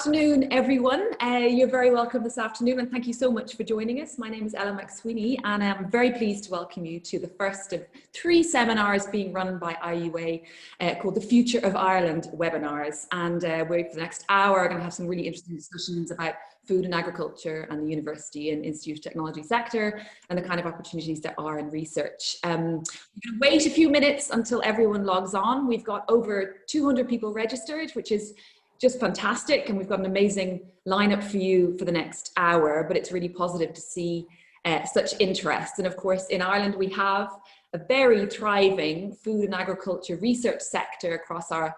afternoon, everyone. You're very welcome this afternoon, and thank you so much for joining us. My name is McSweeney, and I'm very pleased to welcome you to the first of 3 seminars being run by IUA called the Future of Ireland webinars. And we're for the next hour going to have some really interesting discussions about food and agriculture and the university and institute of technology sector and the kind of opportunities there are in research. We're going to wait a few minutes until everyone logs on. We've got over 200 people registered, which is just fantastic, and we've got an amazing lineup for you for the next hour, but it's really positive to see such interest. And of course, in Ireland, we have a very thriving food and agriculture research sector across our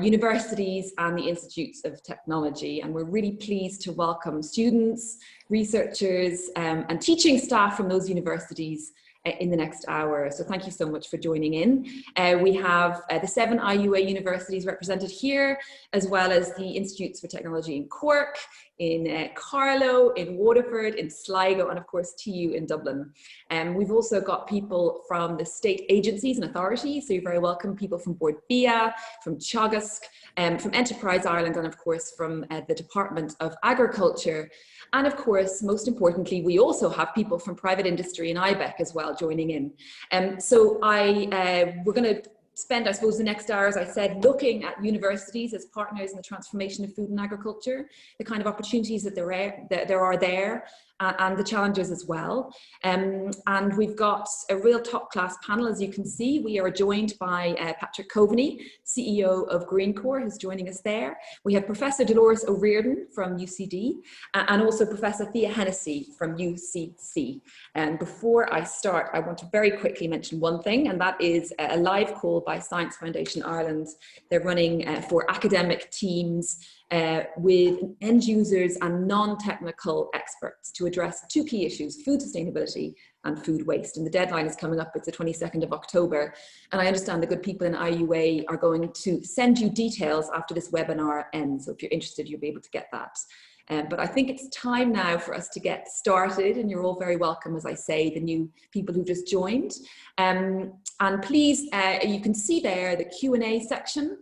universities and the institutes of technology. And we're really pleased to welcome students, researchers, and teaching staff from those universities in the next hour. So thank you so much for joining in. We have the 7 IUA universities represented here, as well as the Institutes for Technology in Cork, in Carlow, in Waterford, in Sligo, and of course TU in Dublin. We've also got people from the state agencies and authorities, so you're very welcome, people from Board Thia, from Teagasc, from Enterprise Ireland, and of course from the Department of Agriculture. And of course, most importantly, we also have people from private industry and IBEC as well joining in. So we're going to spend, I suppose, the next hour, as I said, looking at universities as partners in the transformation of food and agriculture, the kind of opportunities that there are there, and the challenges as well. And we've got a real top-class panel, as you can see. We are joined by Patrick Coveney, CEO of Greencore, who's joining us there. We have Professor Dolores O'Riordan from UCD, and also Professor Thia Hennessy from UCC. And before I start, I want to very quickly mention one thing, and that is a live call by Science Foundation Ireland. They're running for academic teams with end users and non-technical experts to address 2 key issues: food sustainability and food waste. And the deadline is coming up, it's the 22nd of October. And I understand the good people in IUA are going to send you details after this webinar ends. So if you're interested, you'll be able to get that. But I think it's time now for us to get started, and you're all very welcome, as I say, the new people who just joined. And please, you can see there the Q&A section.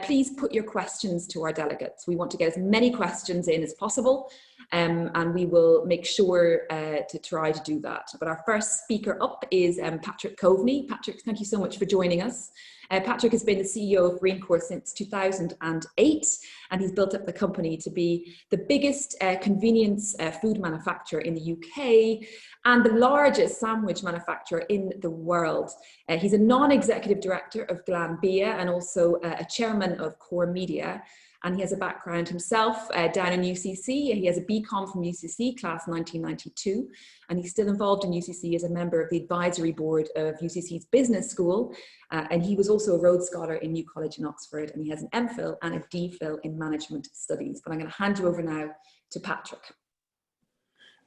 Please put your questions to our delegates. We want to get as many questions in as possible, and we will make sure to try to do that. But our first speaker up is Patrick Coveney. Patrick, thank you so much for joining us. Patrick has been the CEO of Greencore since 2008, and he's built up the company to be the biggest convenience food manufacturer in the UK and the largest sandwich manufacturer in the world. He's a non-executive director of Glanbia and also a chairman of Core Media. And he has a background himself down in UCC. He has a BCom from UCC, class 1992, and he's still involved in UCC as a member of the advisory board of UCC's business school. And he was also a Rhodes Scholar in New College in Oxford, and he has an MPhil and a DPhil in management studies. But I'm going to hand you over now to Patrick.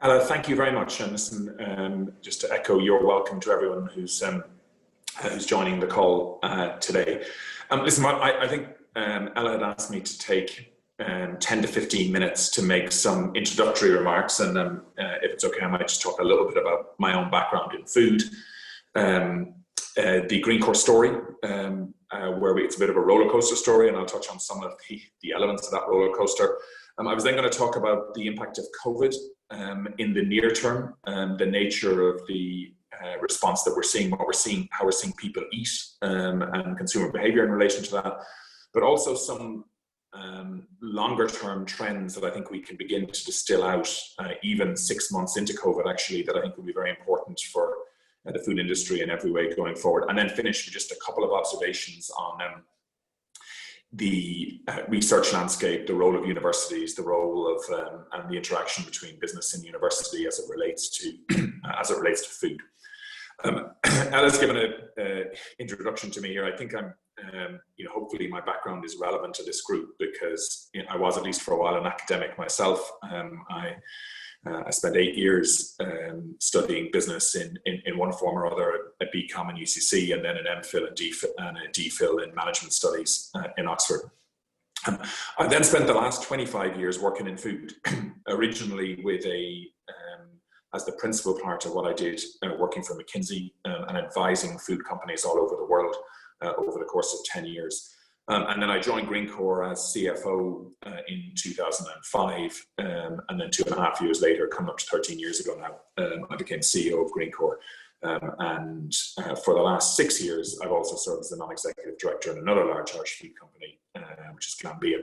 Ella, thank you very much. And listen, just to echo your welcome to everyone who's joining the call today. Listen, I think Ella had asked me to take 10 to 15 minutes to make some introductory remarks, and if it's okay, I might just talk a little bit about my own background in food, the Greencore story, where it's a bit of a roller coaster story, and I'll touch on some of the elements of that roller coaster. I was then going to talk about the impact of COVID in the near term, the nature of the response that we're seeing, how we're seeing people eat, and consumer behavior in relation to that. But also some longer term trends that I think we can begin to distill out even 6 months into COVID, actually, that I think will be very important for the food industry in every way going forward. And then finish with just a couple of observations on the research landscape, the role of universities, the role of and the interaction between business and university as it relates to food. Ella's given an introduction to me here. I think I'm, hopefully my background is relevant to this group because I was, at least for a while, an academic myself. I spent 8 years studying business in one form or other at BCom and UCC, and then an MPhil and a DPhil in management studies in Oxford. I then spent the last 25 years working in food, originally with as the principal part of what I did, working for McKinsey and advising food companies all over the world over the course of 10 years. And then I joined Greencore as CFO in 2005, and then 2.5 years later, coming up to 13 years ago now, I became CEO of Greencore. And for the last 6 years, I've also served as the non-executive director in another large Irish feed company, which is Glanbia.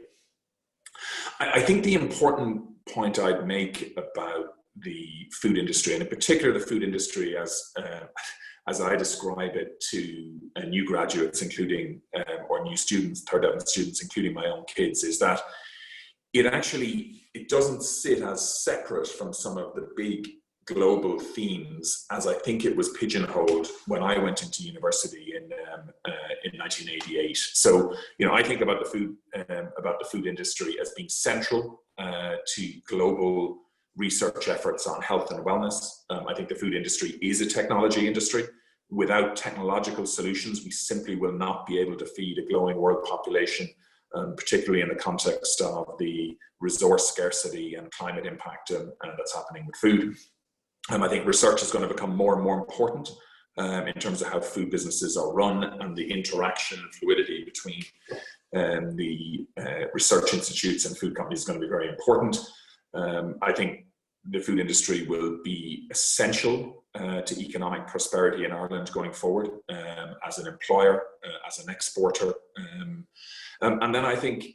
I think the important point I'd make about the food industry, and in particular the food industry as I describe it to new graduates, including, or new students, third level students, including my own kids, is that it doesn't sit as separate from some of the big global themes as I think it was pigeonholed when I went into university in 1988. So, I think about the food industry as being central to global research efforts on health and wellness. I think the food industry is a technology industry. Without technological solutions, we simply will not be able to feed a growing world population, particularly in the context of the resource scarcity and climate impact that's happening with food. I think research is going to become more and more important in terms of how food businesses are run, and the interaction and fluidity between the research institutes and food companies is going to be very important. I think the food industry will be essential to economic prosperity in Ireland going forward, as an employer, as an exporter. And then I think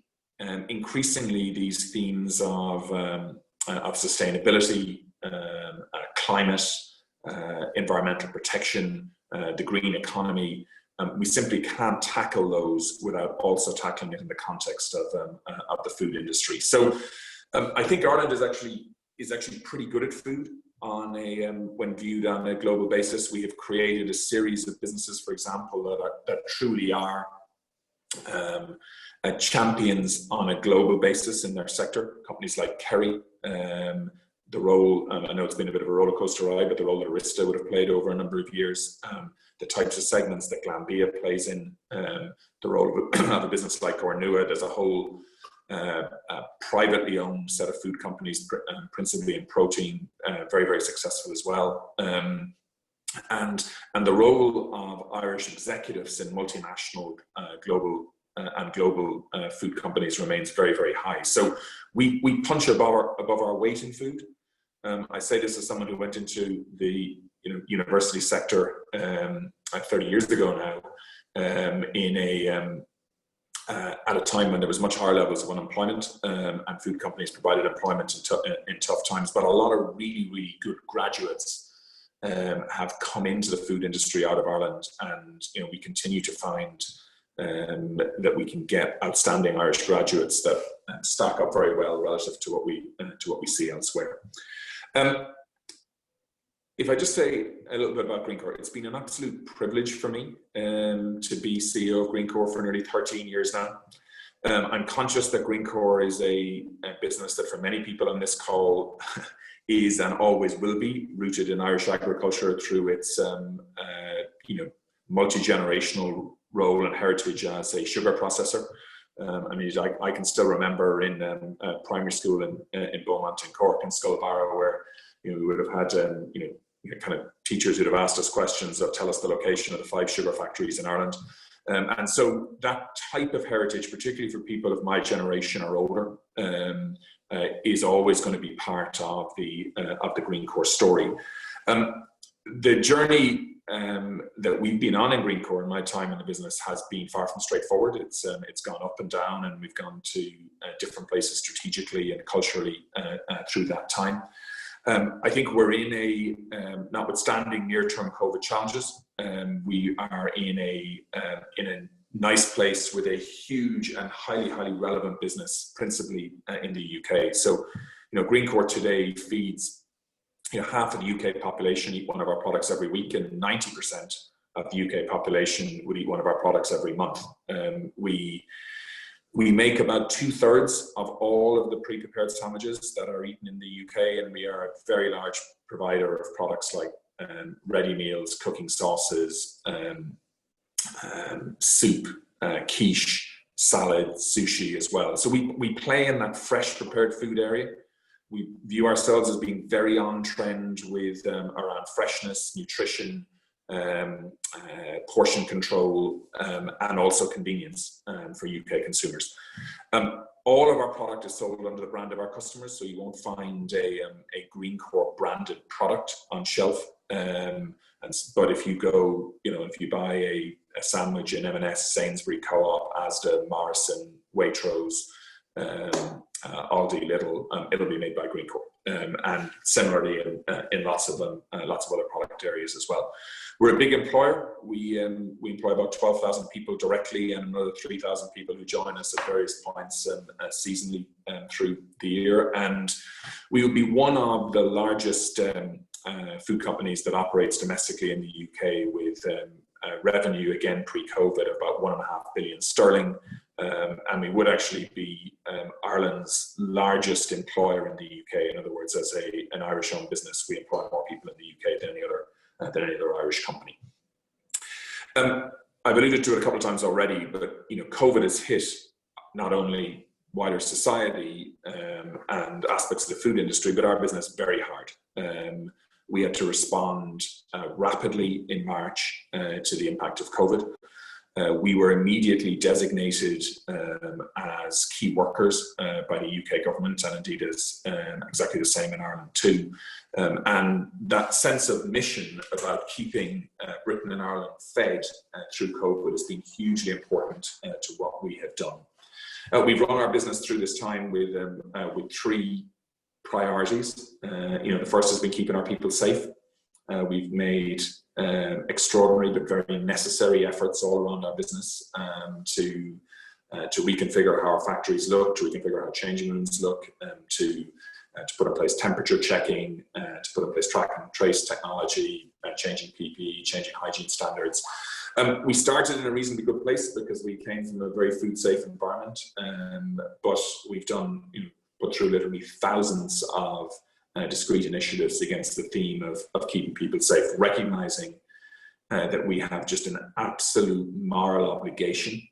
increasingly these themes of sustainability, climate, environmental protection, the green economy, we simply can't tackle those without also tackling it in the context of the food industry. So I think Ireland is actually pretty good at food when viewed on a global basis. We have created a series of businesses, for example, that truly are champions on a global basis in their sector. Companies like Kerry, the role, I know it's been a bit of a roller coaster ride, but the role that Arista would have played over a number of years, the types of segments that Glanbia plays in, the role of a business like Ornua. There's a whole privately owned set of food companies, principally in protein, very, very successful as well. And the role of Irish executives in multinational global food companies remains very, very high. So we punch above our weight in food. I say this as someone who went into the university sector 30 years ago now, at a time when there was much higher levels of unemployment, and food companies provided employment in tough times. But a lot of really, really good graduates have come into the food industry out of Ireland, and we continue to find that we can get outstanding Irish graduates that stack up very well relative to what we see elsewhere. If I just say a little bit about Greencore, it's been an absolute privilege for me to be CEO of Greencore for nearly 13 years now. I'm conscious that Greencore is a business that for many people on this call is and always will be rooted in Irish agriculture through its multi-generational role and heritage as a sugar processor. I can still remember in primary school in Beaumont in Cork and Sculbarrow, where we would have had kind of teachers who'd have asked us questions that tell us the location of the 5 sugar factories in Ireland. And so that type of heritage, particularly for people of my generation or older, is always going to be part of the Greencore story. The journey that we've been on in Greencore in my time in the business has been far from straightforward. It's gone up and down, and we've gone to different places strategically and culturally through that time. I think we're in a, notwithstanding near-term COVID challenges, we are in a nice place with a huge and highly, highly relevant business, principally in the UK. So, Greencore today feeds half of the UK population eat one of our products every week, and 90% of the UK population would eat one of our products every month. We make about 2/3 of all of the pre-prepared sandwiches that are eaten in the UK, and we are a very large provider of products like ready meals, cooking sauces, soup, quiche, salad, sushi as well. So we play in that fresh prepared food area. We view ourselves as being very on trend with around freshness, nutrition, portion control, and also convenience for UK consumers. All of our product is sold under the brand of our customers, so you won't find a Greencore branded product on shelf. But if you go, if you buy a sandwich in M&S, Sainsbury, Co-op, Asda, Morrison, Waitrose, Aldi, Lidl, it'll be made by Greencore, and similarly in lots of other product areas as well. We're a big employer. We employ about 12,000 people directly and another 3,000 people who join us at various points seasonally through the year. And we will be one of the largest food companies that operates domestically in the UK with revenue, again pre-COVID, of about 1.5 billion sterling. And we would actually be Ireland's largest employer in the UK. In other words, as an Irish-owned business, we employ more people in the UK than any other Irish company. I've alluded to it a couple of times already, but COVID has hit not only wider society and aspects of the food industry, but our business very hard. We had to respond rapidly in March to the impact of COVID. We were immediately designated as key workers by the UK government, and indeed is exactly the same in Ireland too. And that sense of mission about keeping Britain and Ireland fed through COVID has been hugely important to what we have done. We've run our business through this time with 3 priorities. The first has been keeping our people safe. We've made extraordinary but very necessary efforts all around our business to reconfigure how our factories look, to reconfigure how changing rooms look, to put in place temperature checking, to put in place track and trace technology, changing PPE, changing hygiene standards. We started in a reasonably good place because we came from a very food safe environment, but we've put through literally thousands of discrete initiatives against the theme of keeping people safe, recognizing that we have just an absolute moral obligation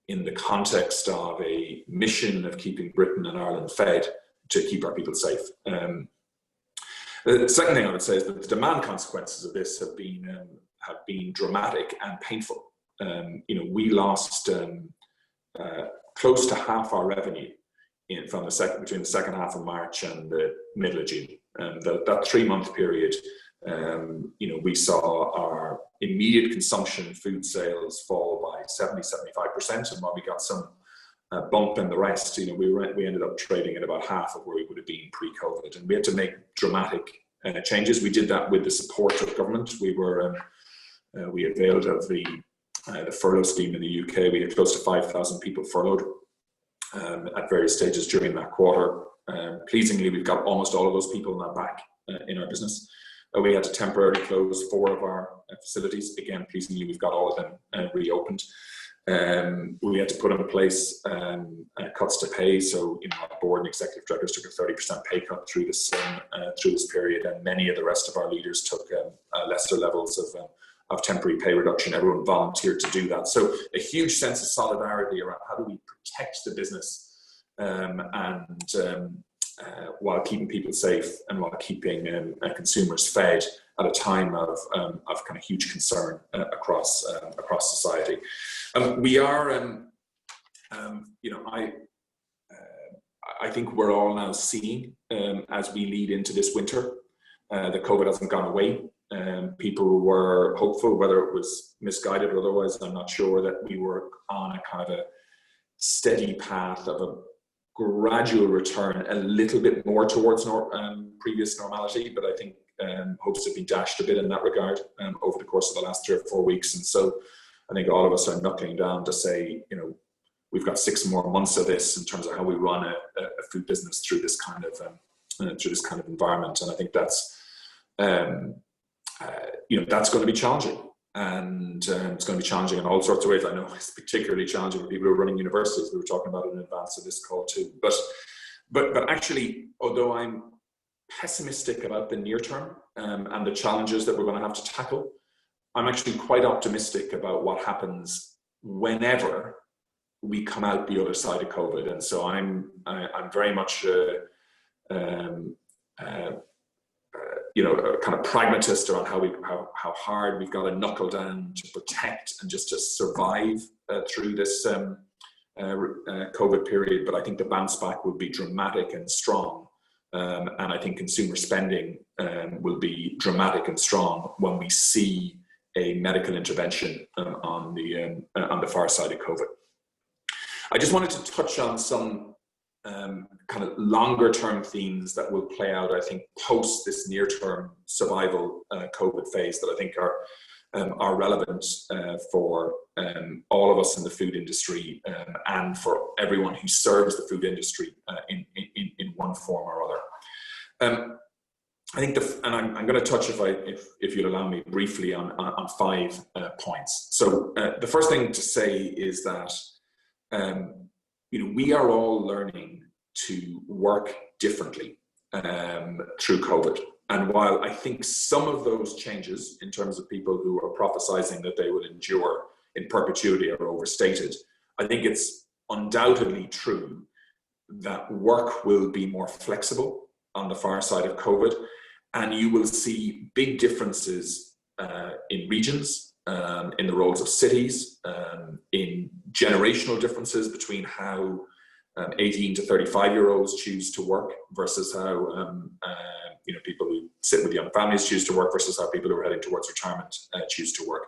in the context of a mission of keeping Britain and Ireland fed to keep our people safe. The second thing I would say is that the demand consequences of this have been dramatic and painful. We lost close to half our revenue between the second half of March and the middle of June. That 3-month period, we saw our immediate consumption food sales fall by 70-75%, and while we got some bump in the rest, we ended up trading at about half of where we would have been pre-COVID, and we had to make dramatic changes. We did that with the support of government. We availed of the furlough scheme in the UK. We had close to 5,000 people furloughed at various stages during that quarter. Pleasingly, we've got almost all of those people now back in our business. We had to temporarily close 4 of our facilities. Again, pleasingly, we've got all of them reopened. We had to put in place cuts to pay. So, our board and executive directors took a 30% pay cut through this period, and many of the rest of our leaders took lesser levels of temporary pay reduction. Everyone volunteered to do that. So a huge sense of solidarity around how do we protect the business while keeping people safe and while keeping consumers fed at a time of kind of huge concern across society. We are, I think we're all now seeing as we lead into this winter that COVID hasn't gone away. People were hopeful, whether it was misguided or otherwise, I'm not sure, that we were on a kind of a steady path of a gradual return, a little bit more towards previous normality, but I think hopes have been dashed a bit in that regard over the course of the last 3 or 4 weeks. And so I think all of us are knuckling down to say, we've got 6 more months of this in terms of how we run a food business through this kind of environment. And I think that's that's going to be challenging, and it's going to be challenging in all sorts of ways. I know it's particularly challenging for people who are running universities. We were talking about it in advance of this call too. But actually, although I'm pessimistic about the near term and the challenges that we're going to have to tackle, I'm actually quite optimistic about what happens whenever we come out the other side of COVID. And so I'm very much a kind of pragmatist around how hard we've got to knuckle down to protect and just to survive through this COVID period. But I think the bounce back will be dramatic and strong. And I think consumer spending will be dramatic and strong when we see a medical intervention on the far side of COVID. I just wanted to touch on some kind of longer term themes that will play out, I think, post this near term survival COVID phase that I think are relevant for all of us in the food industry and for everyone who serves the food industry in one form or other. I think, and I'm going to touch, if you'll allow me, briefly on 5 points. So the first thing to say is that we are all learning to work differently through COVID. And while I think some of those changes, in terms of people who are prophesizing that they will endure in perpetuity, are overstated, I think it's undoubtedly true that work will be more flexible on the far side of COVID. And you will see big differences in regions, in the roles of cities, in generational differences between how 18 to 35-year-olds choose to work versus how people who sit with young families choose to work versus how people who are heading towards retirement choose to work.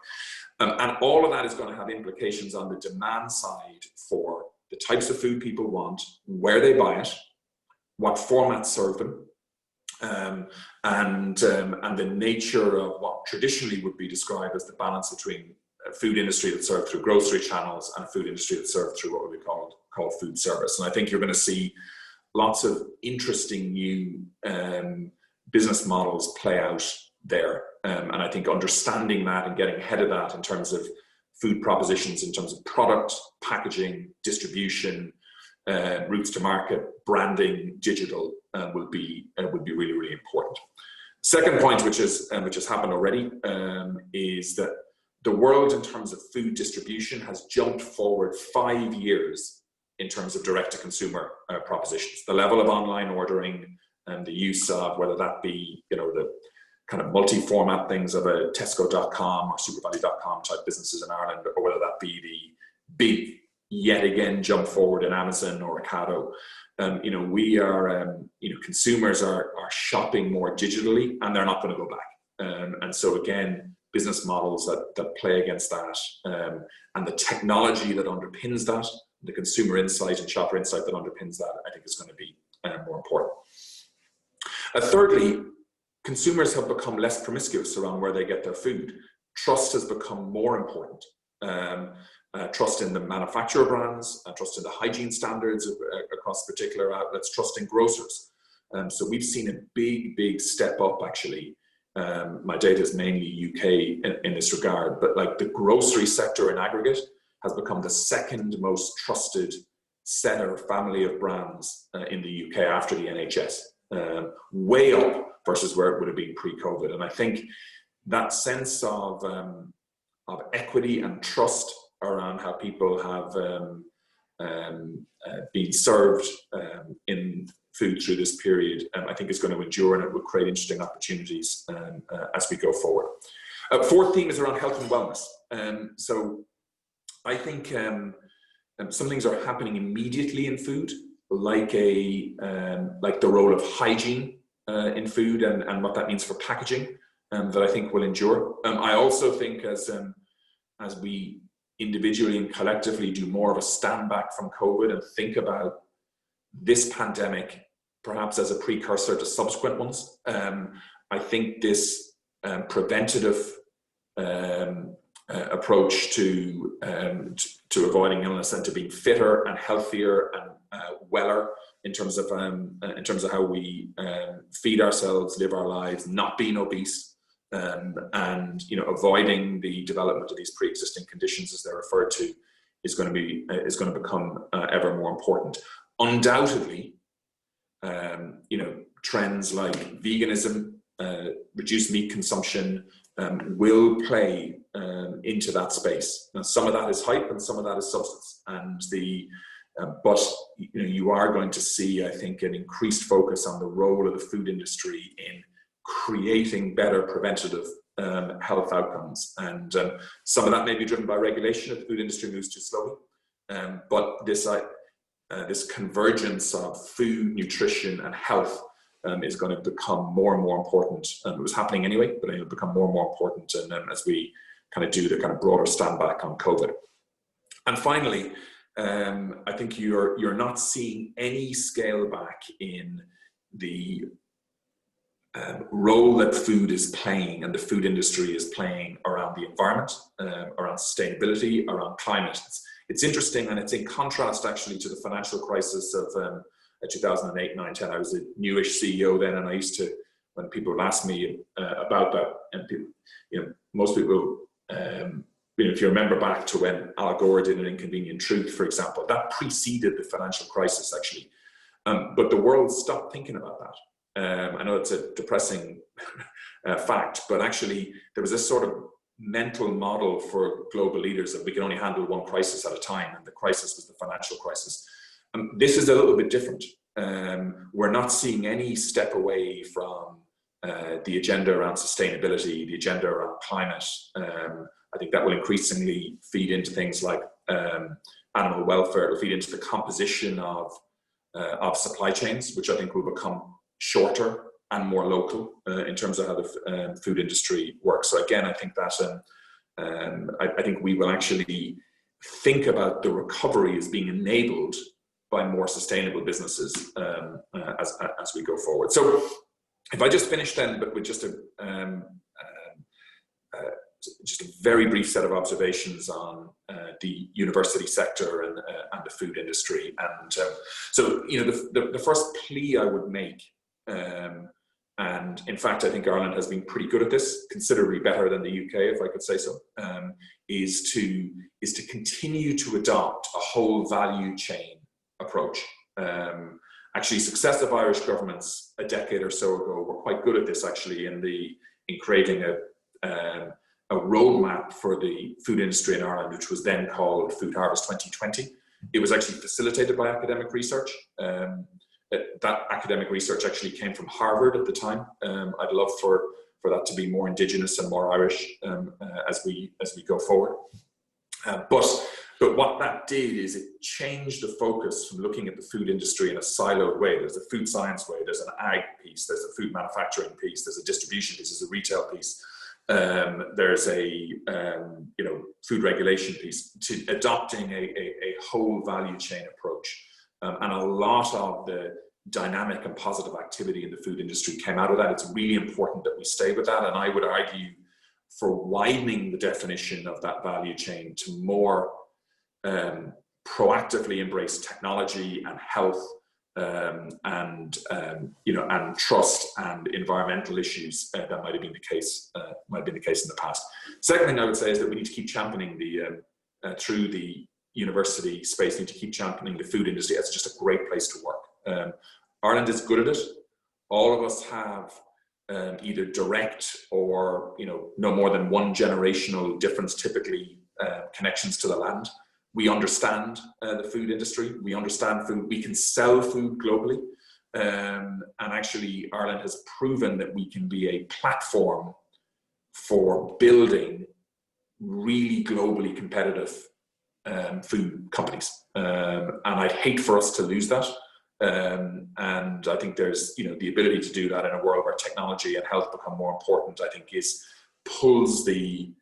And all of that is going to have implications on the demand side for the types of food people want, where they buy it, what formats serve them, and the nature of what traditionally would be described as the balance between a food industry that's served through grocery channels and a food industry that's served through what we call food service. And I think you're going to see lots of interesting new business models play out there. And I think understanding that and getting ahead of that in terms of food propositions, in terms of product, packaging, distribution, routes to market, branding, digital will be really, really important. Second point, which has happened already, is that the world in terms of food distribution has jumped forward 5 years in terms of direct-to-consumer propositions. The level of online ordering and the use of, whether that be the kind of multi-format things of a Tesco.com or SuperValue.com type businesses in Ireland, or whether that be the big yet again jump forward in Amazon or Ocado. We are, consumers are shopping more digitally, and they're not going to go back. And so again, business models that play against that, and the technology that underpins that, the consumer insight and shopper insight that underpins that, I think is going to be more important. Thirdly, consumers have become less promiscuous around where they get their food. Trust has become more important. Trust in the manufacturer brands, trust in the hygiene standards across particular outlets, trust in grocers. So we've seen a big step up, actually. My data is mainly UK in this regard, but like the grocery sector in aggregate has become the second most trusted set or family of brands in the UK after the NHS, way up versus where it would have been pre-COVID. And I think that sense of equity and trust around how people have been served in food through this period, I think is going to endure, and it will create interesting opportunities as we go forward. Fourth theme is around health and wellness. So I think some things are happening immediately in food, like the role of hygiene in food and what that means for packaging, that I think will endure. I also think as we individually and collectively do more of a stand back from COVID and think about this pandemic perhaps as a precursor to subsequent ones, I think this preventative approach to avoiding illness and to being fitter and healthier and weller in terms of how we feed ourselves, live our lives, not being obese, and avoiding the development of these pre-existing conditions, as they're referred to, is going to become ever more important. Undoubtedly, trends like veganism, reduced meat consumption, will play into that space. Now, some of that is hype and some of that is substance, but you are going to see, I think, an increased focus on the role of the food industry in creating better preventative health outcomes. And some of that may be driven by regulation if the food industry moves too slowly. But this convergence of food, nutrition, and health is going to become more and more important. It was happening anyway, but it'll become more and more important as we kind of do the kind of broader stand back on COVID. And finally, I think you're not seeing any scale back in the role that food is playing and the food industry is playing around the environment, around sustainability, around climate. It's interesting, and it's in contrast actually to the financial crisis of 2008, 9, 10. I was a newish CEO then, and I used to, when people would ask me about that, and people, most people, if you remember back to when Al Gore did An Inconvenient Truth, for example, that preceded the financial crisis actually. But the world stopped thinking about that. I know it's a depressing fact, but actually there was this sort of mental model for global leaders that we can only handle one crisis at a time, and the crisis was the financial crisis. This is a little bit different. We're not seeing any step away from the agenda around sustainability, the agenda around climate. I think that will increasingly feed into things like animal welfare. It will feed into the composition of supply chains, which I think will become shorter and more local in terms of how the food industry works. So again, I think that I think we will actually think about the recovery as being enabled by more sustainable businesses as we go forward. So if I just finish then, but with just a very brief set of observations on the university sector and the food industry. And so, the first plea I would make, and in fact, I think Ireland has been pretty good at this, considerably better than the UK, if I could say so, is to continue to adopt a whole value chain approach. Actually, successive Irish governments a decade or so ago were quite good at this, actually, in creating a roadmap for the food industry in Ireland, which was then called Food Harvest 2020. It was actually facilitated by academic research. That academic research actually came from Harvard at the time. I'd love for that to be more Indigenous and more Irish as we go forward. But what that did is it changed the focus from looking at the food industry in a siloed way. There's a food science way, there's an ag piece, there's a food manufacturing piece, there's a distribution piece, there's a retail piece. There's a food regulation piece, to adopting a whole value chain approach. And a lot of the dynamic and positive activity in the food industry came out of that. It's really important that we stay with that. And I would argue for widening the definition of that value chain to more proactively embrace technology and health and trust and environmental issues that might have been the case in the past. Second thing I would say is that we need to keep championing through the university space, need to keep championing the food industry as just a great place to work. Ireland is good at it. All of us have either direct or no more than one generational difference, typically connections to the land. We understand the food industry. We understand food. We can sell food globally. And actually, Ireland has proven that we can be a platform for building really globally competitive food companies. And I'd hate for us to lose that. And I think there's, the ability to do that in a world where technology and health become more important, I think pulls the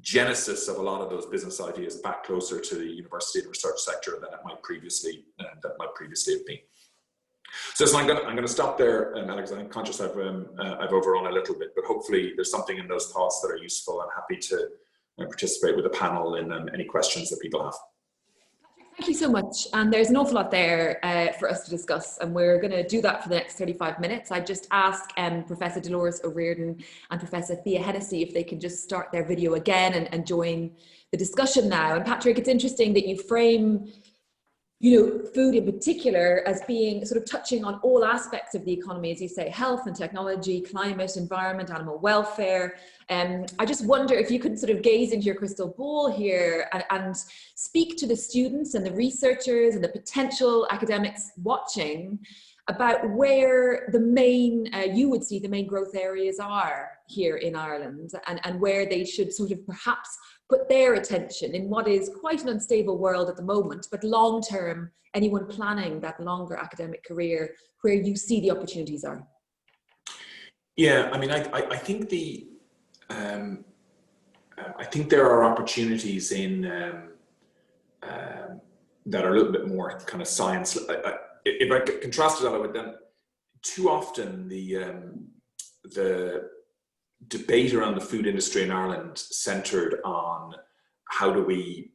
genesis of a lot of those business ideas back closer to the university and research sector than it might previously have been. So I'm going to stop there, Alex. I'm conscious I've overrun a little bit, but hopefully there's something in those thoughts that are useful. I'm happy to participate with the panel in any questions that people have. Thank you so much. And there's an awful lot there for us to discuss, and we're going to do that for the next 35 minutes. I just asked Professor Dolores O'Riordan and Professor Thia Hennessy if they can just start their video again and join the discussion now. And Patrick, it's interesting that you frame food in particular as being sort of touching on all aspects of the economy, as you say, health and technology, climate, environment, animal welfare. I just wonder if you could sort of gaze into your crystal ball here and speak to the students and the researchers and the potential academics watching about where the main, you would see the main growth areas are here in Ireland, and where they should sort of perhaps put their attention in what is quite an unstable world at the moment, but long term, anyone planning that longer academic career, where you see the opportunities are. Yeah, I mean, I think I think there are opportunities in that are a little bit more kind of science. If I contrasted that with them, too often the debate around the food industry in Ireland centered on how do we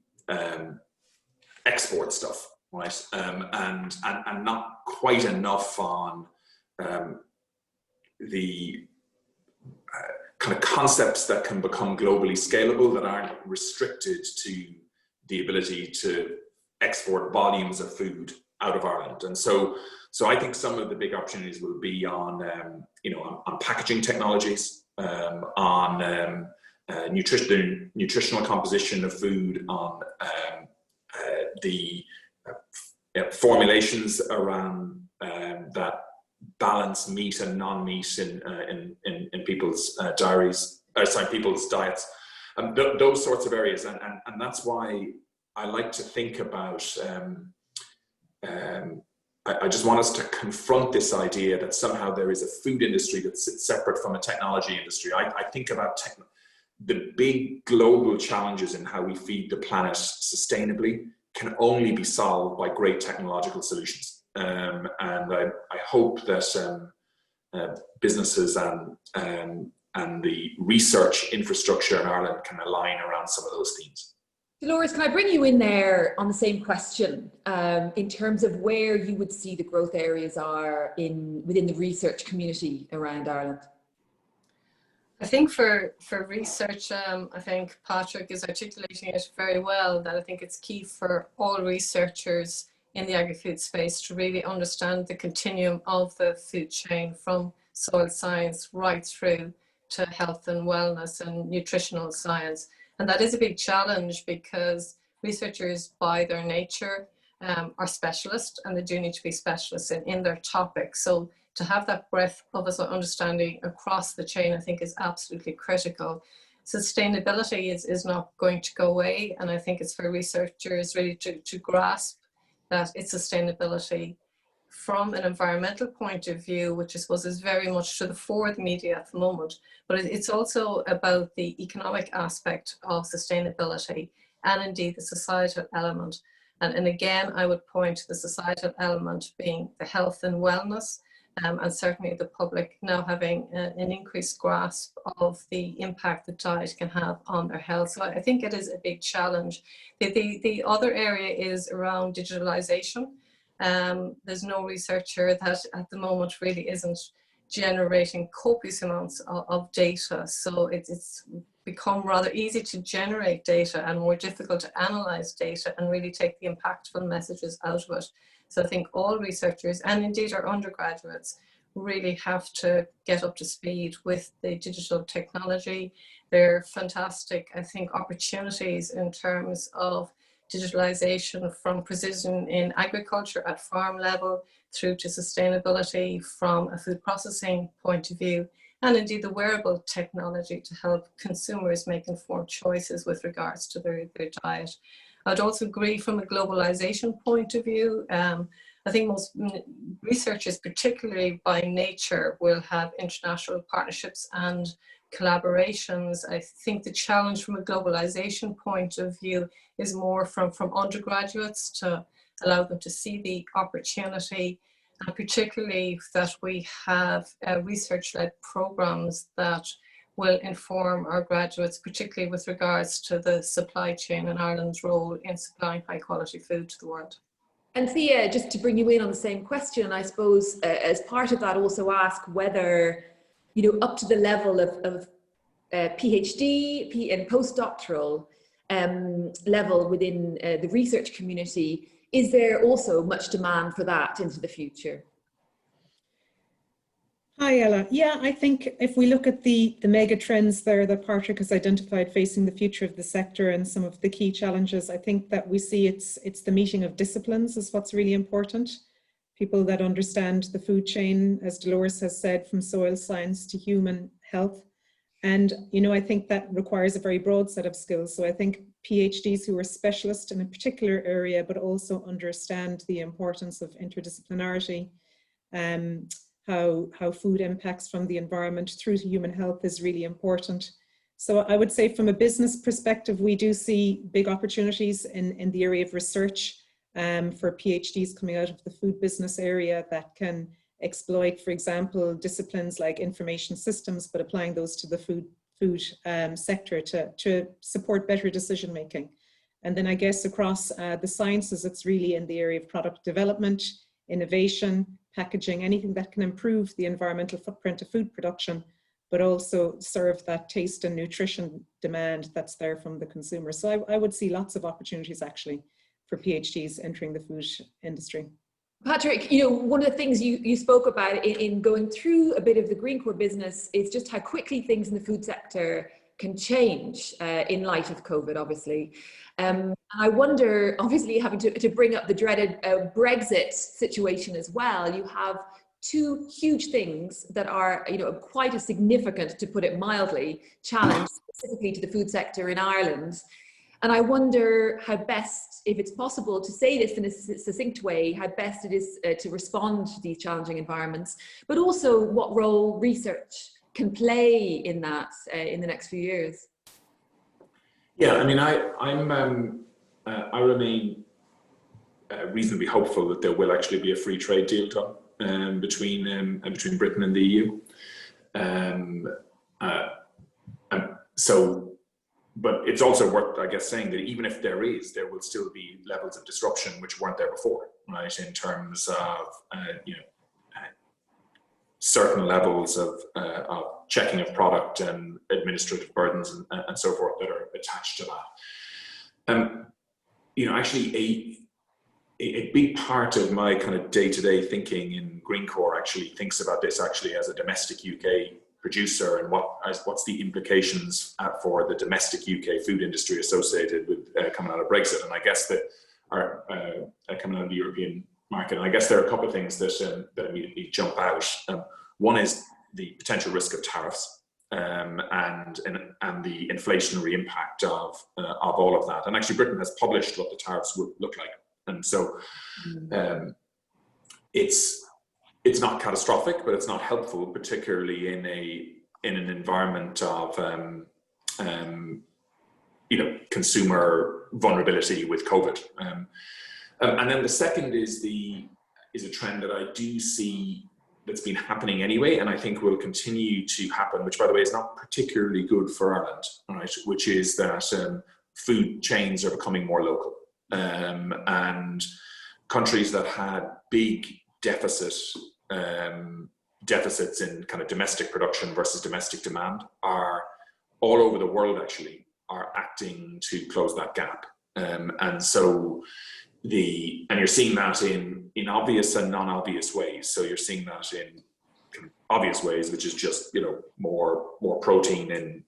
export stuff, right? And not quite enough on the kind of concepts that can become globally scalable, that aren't restricted to the ability to export volumes of food out of Ireland. And so I think some of the big opportunities will be on, you know, on packaging technologies, on nutritional composition of food, on the formulations around that balance meat and non-meat in people's people's diets, and those sorts of areas, and that's why I like to think about. I just want us to confront this idea that somehow there is a food industry that's separate from a technology industry. I think about the big global challenges in how we feed the planet sustainably can only be solved by great technological solutions. And I hope that businesses and the research infrastructure in Ireland can align around some of those themes. Dolores, can I bring you in there on the same question, in terms of where you would see the growth areas are within the research community around Ireland? I think for research, I think Patrick is articulating it very well, that I think it's key for all researchers in the agri-food space to really understand the continuum of the food chain, from soil science right through to health and wellness and nutritional science. And that is a big challenge, because researchers by their nature are specialists, and they do need to be specialists in their topic. So to have that breadth of understanding across the chain, I think, is absolutely critical. Sustainability is not going to go away, and I think it's for researchers really to grasp that it's sustainability from an environmental point of view, which I suppose is very much to the fore of the media at the moment, but it's also about the economic aspect of sustainability, and indeed the societal element. And again, I would point to the societal element being the health and wellness, and certainly the public now having an increased grasp of the impact that diet can have on their health. So I think it is a big challenge. The other area is around digitalization. There's no researcher that at the moment really isn't generating copious amounts of data. So it's become rather easy to generate data and more difficult to analyze data and really take the impactful messages out of it. So I think all researchers, and indeed our undergraduates, really have to get up to speed with the digital technology. There are fantastic, I think, opportunities in terms of digitalization, from precision in agriculture at farm level through to sustainability from a food processing point of view, and indeed the wearable technology to help consumers make informed choices with regards to their diet. I'd also agree from a globalization point of view. I think most researchers, particularly by nature, will have international partnerships and collaborations. I think the challenge from a globalization point of view is more from undergraduates, to allow them to see the opportunity, and particularly that we have research-led programs that will inform our graduates, particularly with regards to the supply chain and Ireland's role in supplying high quality food to the world. And Thia, just to bring you in on the same question, I suppose as part of that, also ask whether, you know, up to the level of PhD and postdoctoral level within the research community, is there also much demand for that into the future? Hi, Ella. Yeah, I think if we look at the mega trends there that Patrick has identified facing the future of the sector and some of the key challenges, I think that we see it's the meeting of disciplines is what's really important. people that understand the food chain, as Dolores has said, from soil science to human health. And, you know, I think that requires a very broad set of skills. So I think PhDs who are specialists in a particular area, but also understand the importance of interdisciplinarity, how food impacts from the environment through to human health is really important. So I would say from a business perspective, we do see big opportunities in the area of research for PhDs coming out of the food business area that can exploit, for example, disciplines like information systems, but applying those to the food sector to support better decision making. And then I guess across the sciences, it's really in the area of product development, innovation, packaging, anything that can improve the environmental footprint of food production, but also serve that taste and nutrition demand that's there from the consumer. So I would see lots of opportunities actually for PhDs entering the food industry. Patrick, you know, one of the things you spoke about in going through a bit of the Greencore business is just how quickly things in the food sector can change in light of COVID, obviously. I wonder, obviously having to bring up the dreaded Brexit situation as well, you have two huge things that are, you know, quite a significant, to put it mildly, challenge specifically to the food sector in Ireland. And I wonder how best, if it's possible to say this in a succinct way, how best it is to respond to these challenging environments, but also what role research can play in that in the next few years. Yeah, I mean, I remain reasonably hopeful that there will actually be a free trade deal done between Britain and the EU. But it's also worth, I guess, saying that even if there will still be levels of disruption which weren't there before, right? In terms of certain levels of checking of product and administrative burdens and so forth that are attached to that. Actually, a big part of my kind of day-to-day thinking in Greencore actually thinks about this actually as a domestic UK producer and what's the implications for the domestic UK food industry associated with coming out of Brexit, and I guess that are coming out of the European market. And I guess there are a couple of things that immediately jump out. One is the potential risk of tariffs and the inflationary impact of all of that. And actually, Britain has published what the tariffs would look like, and so it's not catastrophic, but it's not helpful, particularly in an environment of consumer vulnerability with COVID. And then the second is a trend that I do see that's been happening anyway, and I think will continue to happen, which, by the way, is not particularly good for Ireland, right? Which is that food chains are becoming more local, and countries that had big deficits in kind of domestic production versus domestic demand are all over the world actually are acting to close that gap, and so you're seeing that in obvious and non-obvious ways. So you're seeing that in kind of obvious ways, which is just more protein in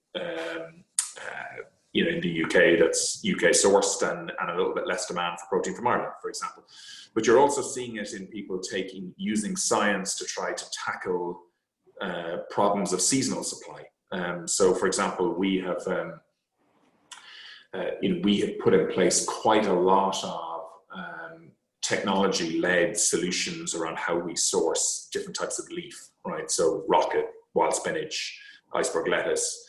in the UK that's UK sourced and a little bit less demand for protein from Ireland, for example. But you're also seeing it in people using science to try to tackle problems of seasonal supply. So, for example, we have put in place quite a lot of technology-led solutions around how we source different types of leaf, right? So, rocket, wild spinach, iceberg lettuce,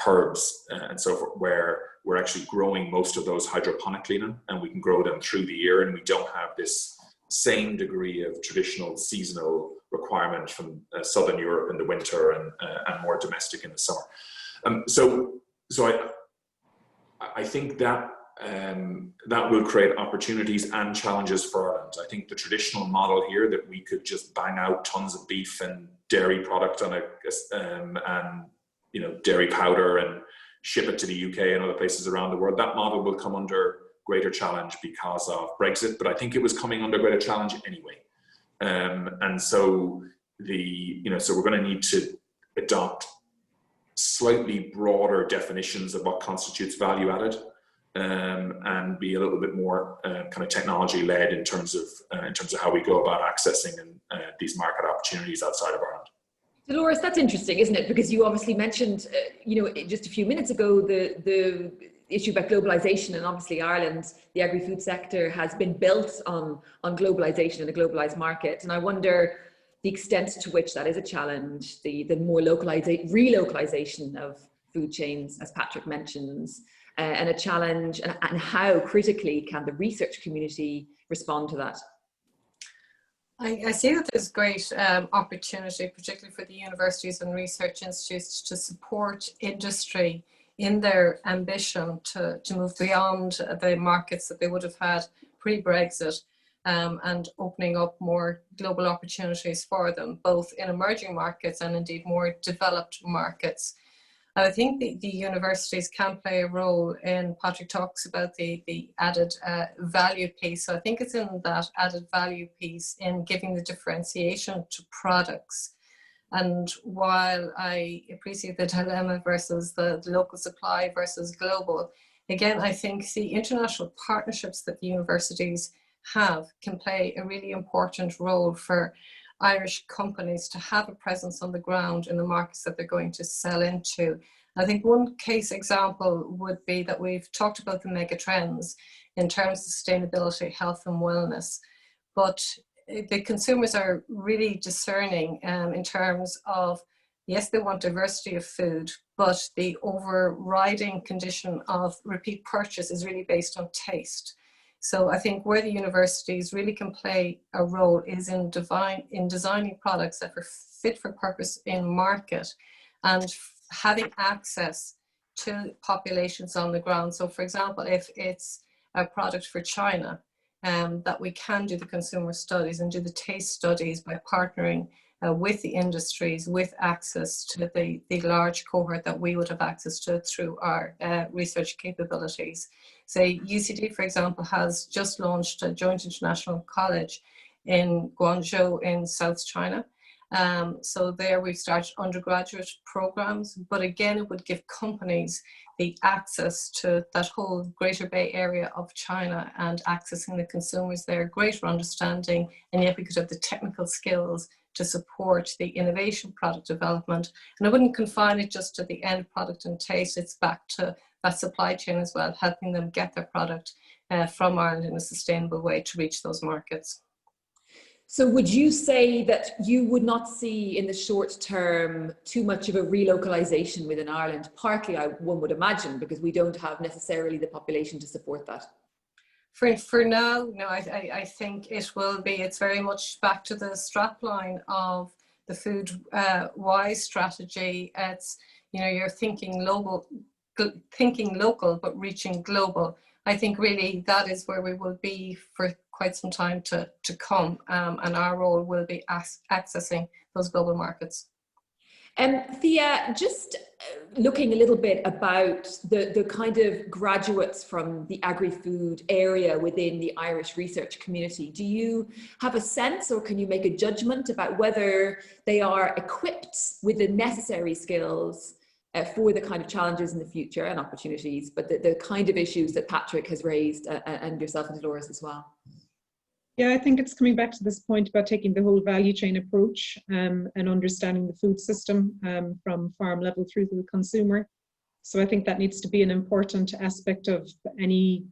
herbs, and so forth, where we're actually growing most of those hydroponically now, and we can grow them through the year, and we don't have this same degree of traditional seasonal requirement from Southern Europe in the winter and more domestic in the summer. So I think that that will create opportunities and challenges for Ireland. I think the traditional model here that we could just bang out tons of beef and dairy product on dairy powder and ship it to the UK and other places around the world, that model will come under greater challenge because of Brexit, but I think it was coming under greater challenge anyway. And so so we're going to need to adopt slightly broader definitions of what constitutes value added. and be a little bit more kind of technology led in terms of how we go about accessing these market opportunities outside of Ireland. Dolores, that's interesting, isn't it? Because you obviously mentioned, just a few minutes ago, the issue about globalization, and obviously Ireland, the agri-food sector has been built on globalization and a globalized market. And I wonder the extent to which that is a challenge, the more relocalization of food chains, as Patrick mentions, and a challenge, and how critically can the research community respond to that? I see that there's great opportunity, particularly for the universities and research institutes, to support industry in their ambition to move beyond the markets that they would have had pre-Brexit, and opening up more global opportunities for them, both in emerging markets and indeed more developed markets. I think the universities can play a role in, Patrick talks about the added value piece. So I think it's in that added value piece in giving the differentiation to products. And while I appreciate the dilemma versus the local supply versus global, again, I think the international partnerships that the universities have can play a really important role for Irish companies to have a presence on the ground in the markets that they're going to sell into. I think one case example would be that we've talked about the mega trends in terms of sustainability, health and wellness, but the consumers are really discerning in terms of, yes, they want diversity of food, but the overriding condition of repeat purchase is really based on taste. So I think where the universities really can play a role is in designing products that are fit for purpose in market and having access to populations on the ground. So for example, if it's a product for China, that we can do the consumer studies and do the taste studies by partnering with the industries, with access to the large cohort that we would have access to through our research capabilities. Say UCD, for example, has just launched a joint international college in Guangzhou in South China. So there we've started undergraduate programs, but again, it would give companies the access to that whole Greater Bay Area of China and accessing the consumers there, greater understanding, and yet we could have the technical skills to support the innovation product development. And I wouldn't confine it just to the end product and taste, it's back to that supply chain as well, helping them get their product from Ireland in a sustainable way to reach those markets. So would you say that you would not see in the short term too much of a relocalization within Ireland? Partly, one would imagine, because we don't have necessarily the population to support that. For now, no, I think it will be. It's very much back to the strapline of the food wise strategy. It's, you're thinking local, but reaching global. I think really that is where we will be for quite some time to come, and our role will be accessing those global markets. Thia, just looking a little bit about the kind of graduates from the agri-food area within the Irish research community, do you have a sense, or can you make a judgment about whether they are equipped with the necessary skills for the kind of challenges in the future and opportunities, but the kind of issues that Patrick has raised, and yourself and Dolores as well? Yeah, I think it's coming back to this point about taking the whole value chain approach and understanding the food system from farm level through to the consumer. So I think that needs to be an important aspect of any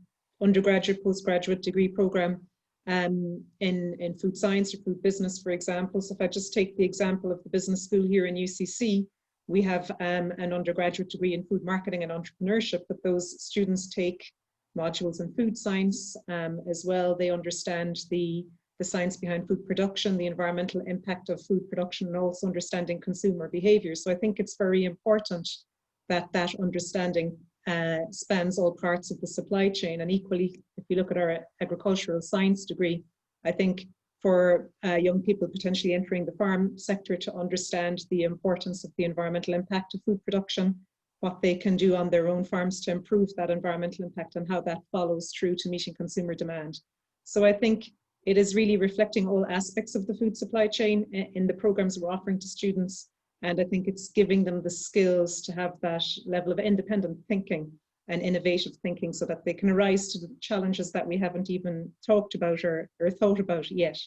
undergraduate, postgraduate degree program in food science or food business, for example. So if I just take the example of the business school here in UCC, we have an undergraduate degree in food marketing and entrepreneurship, but those students take modules in food science as well. They understand the science behind food production, the environmental impact of food production, and also understanding consumer behavior. So I think it's very important that that understanding spans all parts of the supply chain. And equally, if you look at our agricultural science degree, I think for young people potentially entering the farm sector to understand the importance of the environmental impact of food production, what they can do on their own farms to improve that environmental impact, and how that follows through to meeting consumer demand. So I think it is really reflecting all aspects of the food supply chain in the programs we're offering to students. And I think it's giving them the skills to have that level of independent thinking and innovative thinking so that they can rise to the challenges that we haven't even talked about or thought about yet.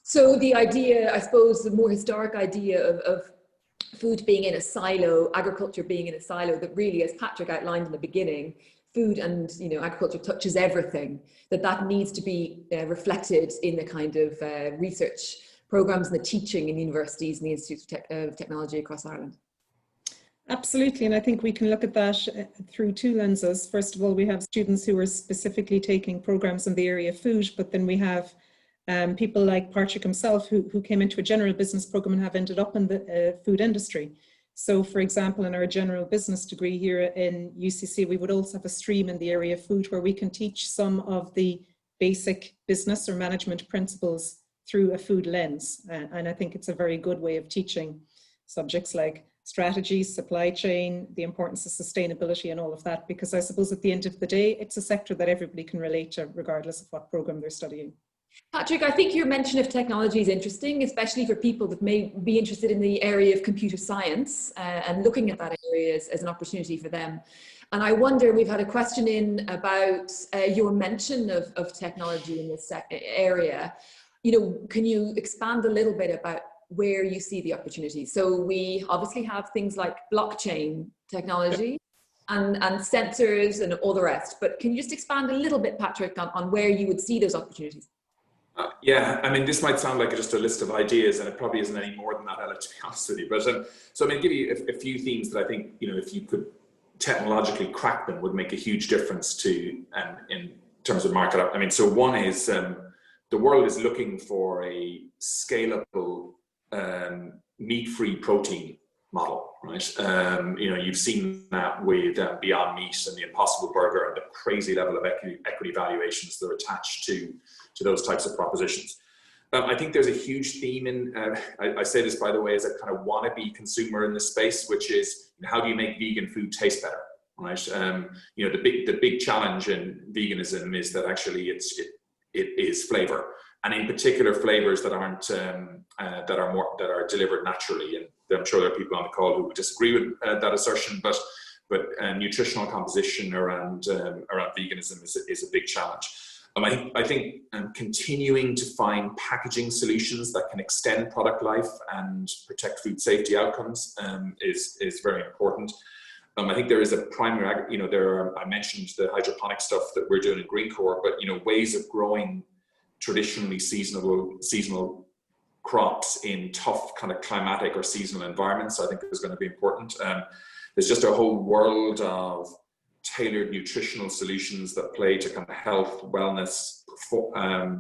So the idea, I suppose, the more historic idea of food being in a silo, agriculture being in a silo, that really, as Patrick outlined in the beginning, food and agriculture touches everything, that needs to be reflected in the kind of research programs and the teaching in universities and the Institutes of Technology across Ireland. Absolutely, and I think we can look at that through two lenses. First of all, we have students who are specifically taking programs in the area of food, but then we have people like Patrick himself who came into a general business program and have ended up in the food industry. So for example, in our general business degree here in UCC, we would also have a stream in the area of food where we can teach some of the basic business or management principles through a food lens. And I think it's a very good way of teaching subjects like strategy, supply chain, the importance of sustainability and all of that, because I suppose at the end of the day, it's a sector that everybody can relate to regardless of what program they're studying. Patrick, I think your mention of technology is interesting, especially for people that may be interested in the area of computer science and looking at that area as an opportunity for them. And I wonder, we've had a question in about your mention of technology in this area. Can you expand a little bit about where you see the opportunities? So we obviously have things like blockchain technology and sensors and all the rest, but can you just expand a little bit, Patrick, on where you would see those opportunities? Yeah, I mean, this might sound like just a list of ideas, and it probably isn't any more than that, Ella, to be honest with you. But so I'm going to give you a few themes that I think, if you could technologically crack them, would make a huge difference to in terms of market. I mean, so one is the world is looking for a scalable meat-free protein model, right? You've seen that with Beyond Meat and the Impossible Burger and the crazy level of equity valuations that are attached to those types of propositions. I think there's a huge theme in, I say this, by the way, as a kind of wannabe consumer in this space, which is how do you make vegan food taste better, right? The big challenge in veganism is that actually it is flavor, and in particular flavors that aren't that are delivered naturally. And I'm sure there are people on the call who would disagree with that assertion, but nutritional composition around veganism is a big challenge. I think continuing to find packaging solutions that can extend product life and protect food safety outcomes is very important. I think there is a primary, I mentioned the hydroponic stuff that we're doing in Greencore, but ways of growing traditionally seasonal crops in tough kind of climatic or seasonal environments, I think is going to be important. There's just a whole world of tailored nutritional solutions that play to kind of health, wellness,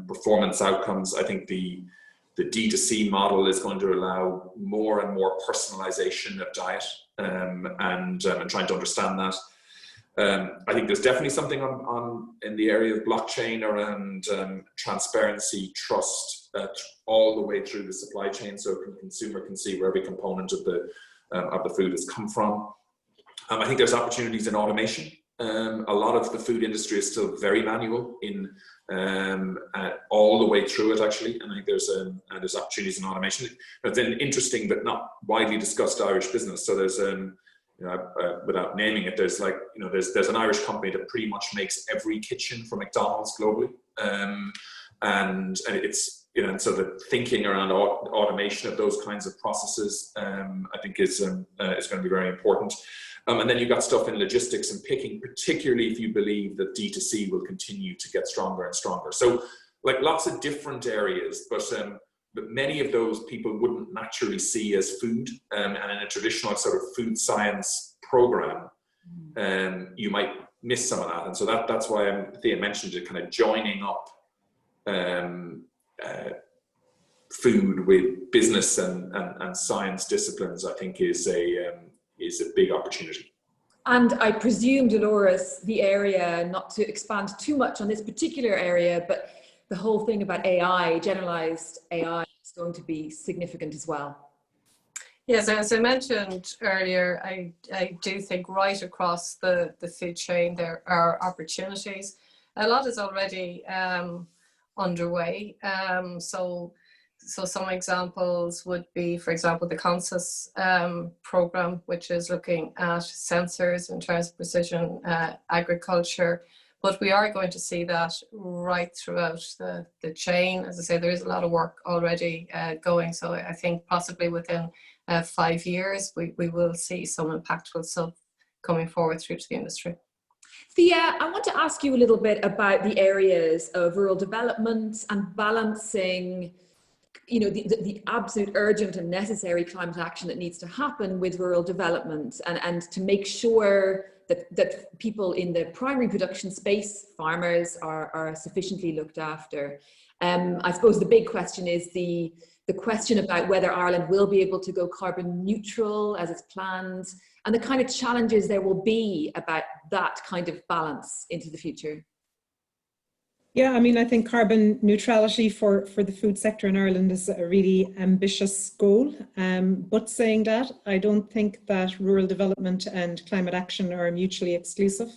performance outcomes. I think the D2C model is going to allow more and more personalization of diet and trying to understand that. I think there's definitely something in the area of blockchain around transparency, trust, all the way through the supply chain, so the consumer can see where every component of the food has come from. I think there's opportunities in automation. A lot of the food industry is still very manual in all the way through it, actually, and I think there's opportunities in automation. It's an interesting but not widely discussed Irish business. So there's without naming it, there's an Irish company that pretty much makes every kitchen for McDonald's globally, and it's and so the thinking around automation of those kinds of processes, I think is going to be very important. And then you've got stuff in logistics and picking, particularly if you believe that D2C will continue to get stronger and stronger. So lots of different areas, but many of those people wouldn't naturally see as food. And in a traditional sort of food science program, you might miss some of that. And so that's why Thia mentioned it, kind of joining up food with business and science disciplines, I think is a big opportunity. And I presume, Dolores, the area, not to expand too much on this particular area, but the whole thing about AI, generalized AI, is going to be significant as well. Yes, as I mentioned earlier, I do think right across the food chain there are opportunities. A lot is already underway. So So some examples would be, for example, the CONSUS program, which is looking at sensors in terms of precision agriculture. But we are going to see that right throughout the chain. As I say, there is a lot of work already going. So I think possibly within 5 years, we will see some impactful stuff coming forward through to the industry. Thia, I want to ask you a little bit about the areas of rural development and balancing, you know, the absolute urgent and necessary climate action that needs to happen with rural development, and to make sure that people in the primary production space, farmers, are sufficiently looked after. I suppose the big question is the question about whether Ireland will be able to go carbon neutral as it's planned, and the kind of challenges there will be about that kind of balance into the future. Yeah, I mean, I think carbon neutrality for the food sector in Ireland is a really ambitious goal. But saying that, I don't think that rural development and climate action are mutually exclusive.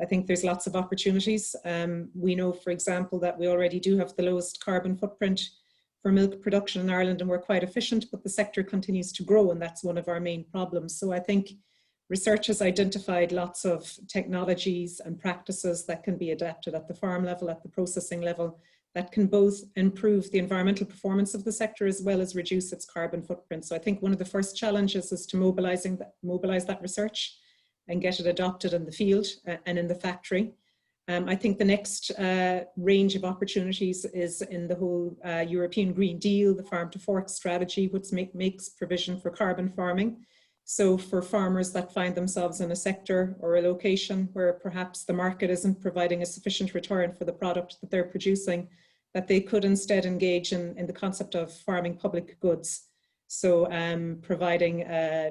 I think there's lots of opportunities. We know, for example, that we already do have the lowest carbon footprint for milk production in Ireland, and we're quite efficient, but the sector continues to grow, and that's one of our main problems. So I think research has identified lots of technologies and practices that can be adapted at the farm level, at the processing level, that can both improve the environmental performance of the sector as well as reduce its carbon footprint. So I think one of the first challenges is to mobilize that research and get it adopted in the field and in the factory. I think the next range of opportunities is in the whole European Green Deal, the farm to fork strategy, which makes provision for carbon farming. So for farmers that find themselves in a sector or a location where perhaps the market isn't providing a sufficient return for the product that they're producing, that they could instead engage in the concept of farming public goods. So providing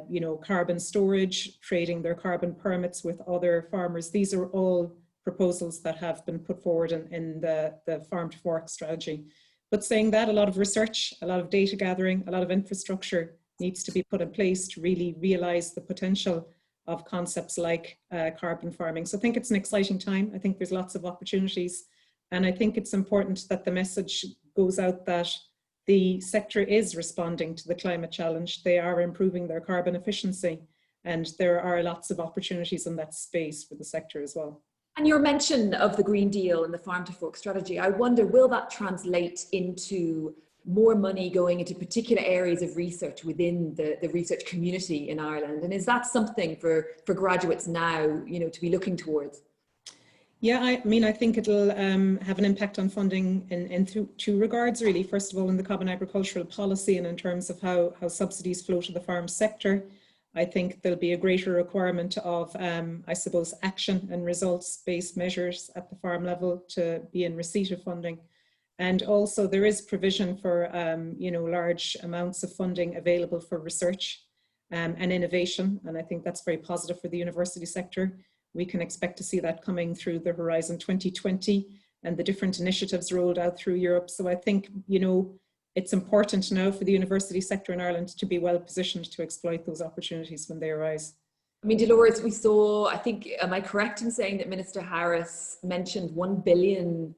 you know, carbon storage, trading their carbon permits with other farmers. These are all proposals that have been put forward in the farm to fork strategy. But saying that, a lot of research, a lot of data gathering, a lot of infrastructure needs to be put in place to really realize the potential of concepts like carbon farming. So I think it's an exciting time. I think there's lots of opportunities. And I think it's important that the message goes out that the sector is responding to the climate challenge. They are improving their carbon efficiency, and there are lots of opportunities in that space for the sector as well. And your mention of the Green Deal and the farm to fork strategy, I wonder, will that translate into more money going into particular areas of research within the research community in Ireland? And is that something for graduates now, you know, to be looking towards? Yeah, I mean, I think it'll have an impact on funding in two regards, really. First of all, in the Common Agricultural Policy and in terms of how subsidies flow to the farm sector. I think there'll be a greater requirement of, I suppose, action and results-based measures at the farm level to be in receipt of funding. And also there is provision for, you know, large amounts of funding available for research and innovation. And I think that's very positive for the university sector. We can expect to see that coming through the Horizon 2020 and the different initiatives rolled out through Europe. So I think, you know, it's important now for the university sector in Ireland to be well positioned to exploit those opportunities when they arise. I mean, Dolores, we saw, I think, am I correct in saying that Minister Harris mentioned €1 billion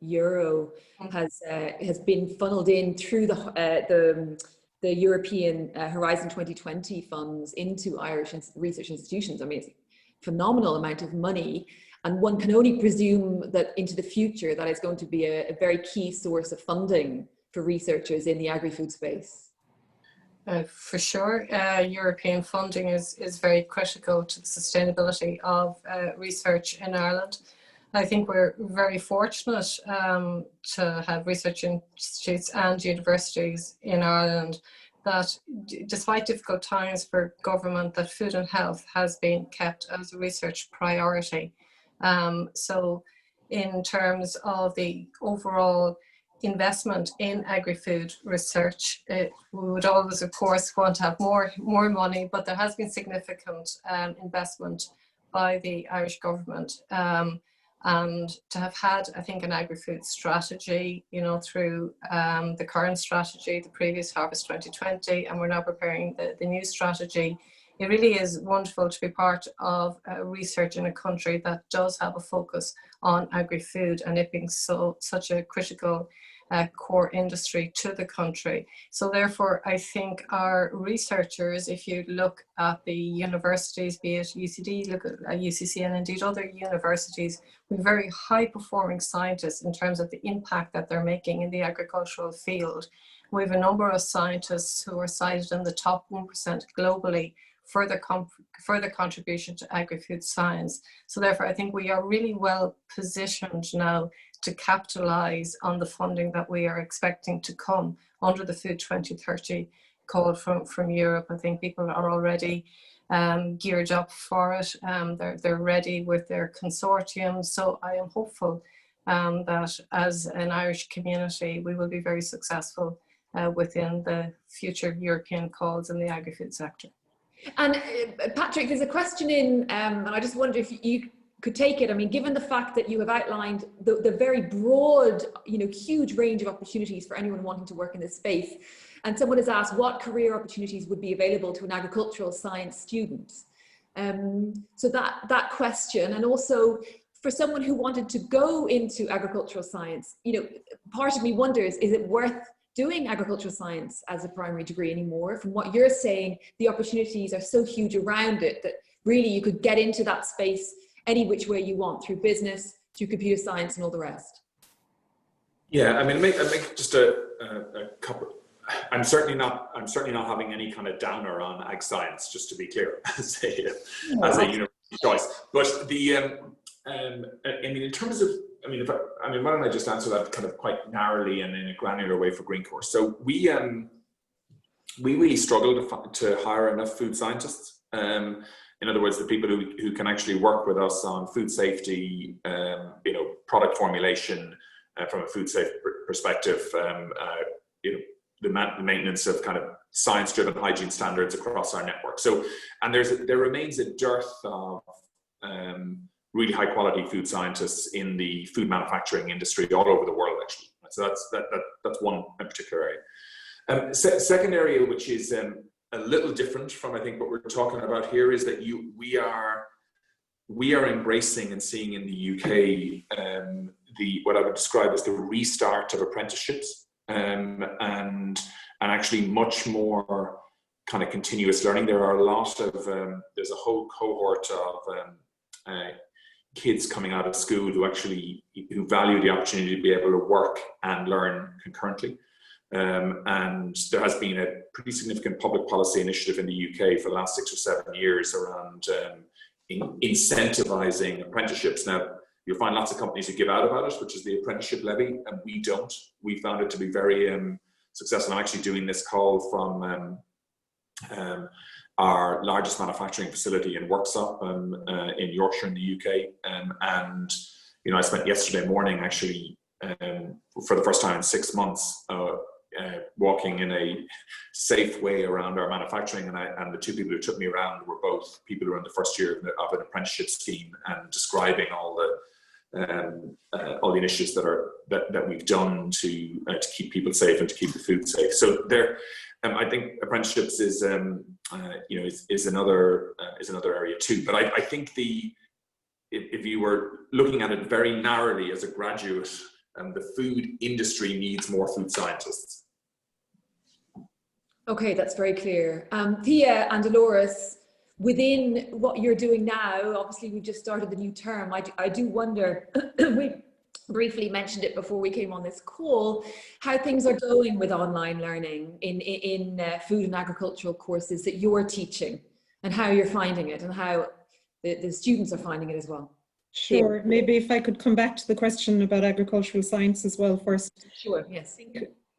has been funneled in through the European Horizon 2020 funds into Irish research institutions? I mean, it's a phenomenal amount of money, and one can only presume that into the future that is going to be a very key source of funding for researchers in the agri-food space. For sure, European funding is very critical to the sustainability of research in Ireland. I think we're very fortunate to have research institutes and universities in Ireland that, despite difficult times for government, that food and health has been kept as a research priority. So in terms of the overall investment in agri-food research, we would always, of course, want to have more money, but there has been significant investment by the Irish government, and to have had, I think, an agri-food strategy, you know, through the current strategy, the previous Harvest 2020, and we're now preparing the new strategy. It really is wonderful to be part of research in a country that does have a focus on agri-food, and it being such a critical core industry to the country. So therefore, I think our researchers, if you look at the universities, be it UCD, look at UCC and indeed other universities, with very high performing scientists in terms of the impact that they're making in the agricultural field. We have a number of scientists who are cited in the top 1% globally for their contribution to agri-food science. So therefore, I think we are really well positioned now to capitalize on the funding that we are expecting to come under the Food 2030 call from Europe. I think people are already geared up for it. They're ready with their consortium. So I am hopeful that as an Irish community, we will be very successful within the future European calls in the agri-food sector. And Patrick, there's a question in, and I just wonder if you could take it. I mean, given the fact that you have outlined the very broad, huge range of opportunities for anyone wanting to work in this space, and someone has asked what career opportunities would be available to an agricultural science student. So that question, and also for someone who wanted to go into agricultural science, part of me wonders, is it worth doing agricultural science as a primary degree anymore? From what you're saying, the opportunities are so huge around it that really you could get into that space any which way you want, through business, through computer science and all the rest. Yeah, I mean, I make just a couple. I'm certainly not having any kind of downer on ag science, just to be clear, as a university choice. But in terms of, why don't I just answer that kind of quite narrowly and in a granular way for Greencore? So we really struggle to hire enough food scientists. In other words, the people who can actually work with us on food safety, product formulation from a food safe perspective, the maintenance of kind of science-driven hygiene standards across our network. So, and there remains a dearth of really high-quality food scientists in the food manufacturing industry all over the world, actually. So that's one particular area. Second area, which is a little different from, I think, what we're talking about here, is that we are embracing and seeing in the UK what I would describe as the restart of apprenticeships, and actually much more kind of continuous learning. There are a lot of there's a whole cohort of kids coming out of school who value the opportunity to be able to work and learn concurrently. And there has been a pretty significant public policy initiative in the UK for the last 6 or 7 years around incentivizing apprenticeships. Now, you'll find lots of companies who give out about it, which is the apprenticeship levy, and we don't. We found it to be very successful. I'm actually doing this call from our largest manufacturing facility in Worksop in Yorkshire in the UK. And I spent yesterday morning actually for the first time in 6 months walking in a safe way around our manufacturing, and the two people who took me around were both people who are in the first year of an apprenticeship scheme, and describing all the initiatives that we've done to keep people safe and to keep the food safe. So there, I think apprenticeships is another area too. But I think if you were looking at it very narrowly as a graduate, the food industry needs more food scientists. Okay, that's very clear. Thia and Dolores, within what you're doing now, obviously we've just started the new term. I do wonder, we briefly mentioned it before we came on this call, how things are going with online learning in food and agricultural courses that you're teaching, and how you're finding it, and how the students are finding it as well. Sure. Maybe if I could come back to the question about agricultural science as well first. Sure, yes.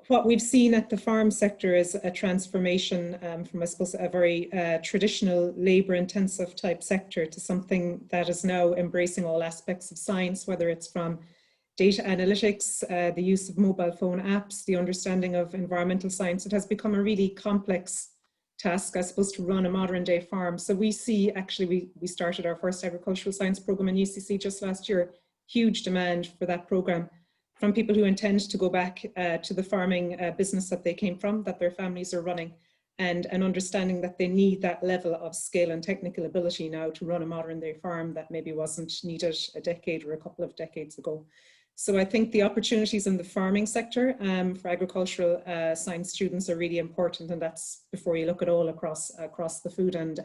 What we've seen at the farm sector is a transformation from, I suppose, a very traditional labour-intensive type sector to something that is now embracing all aspects of science, whether it's from data analytics, the use of mobile phone apps, the understanding of environmental science. It has become a really complex task, I suppose, to run a modern day farm. So we see, actually, we started our first agricultural science program in UCC just last year, huge demand for that program from people who intend to go back to the farming business that they came from, that their families are running, and an understanding that they need that level of skill and technical ability now to run a modern day farm that maybe wasn't needed a decade or a couple of decades ago. So I think the opportunities in the farming sector for agricultural science students are really important, and that's before you look at all across the food and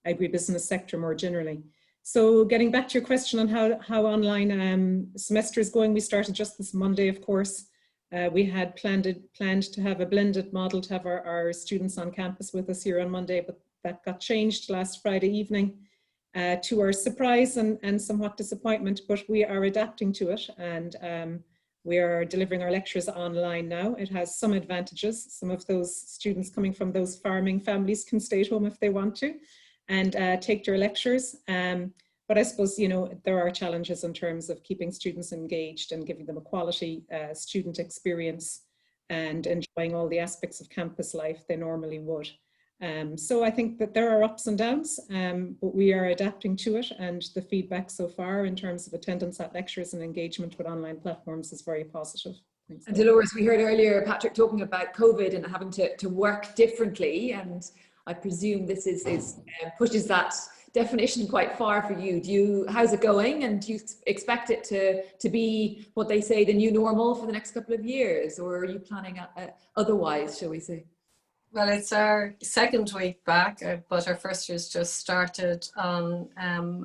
agribusiness sector more generally. So getting back to your question on how online semester is going, we started just this Monday, of course. We had planned to have a blended model to have our students on campus with us here on Monday, but that got changed last Friday evening. To our surprise and somewhat disappointment, but we are adapting to it, and we are delivering our lectures online now. It has some advantages. Some of those students coming from those farming families can stay at home if they want to and take their lectures. But I suppose, you know, there are challenges in terms of keeping students engaged and giving them a quality student experience and enjoying all the aspects of campus life they normally would. So I think that there are ups and downs, but we are adapting to it, and the feedback so far in terms of attendance at lectures and engagement with online platforms is very positive. Thanks. And Dolores, we heard earlier Patrick talking about COVID and having to work differently, and I presume this pushes that definition quite far for you. How's it going, and do you expect it to be what they say the new normal for the next couple of years, or are you planning otherwise, shall we say? Well, it's our second week back, but our first year's just started on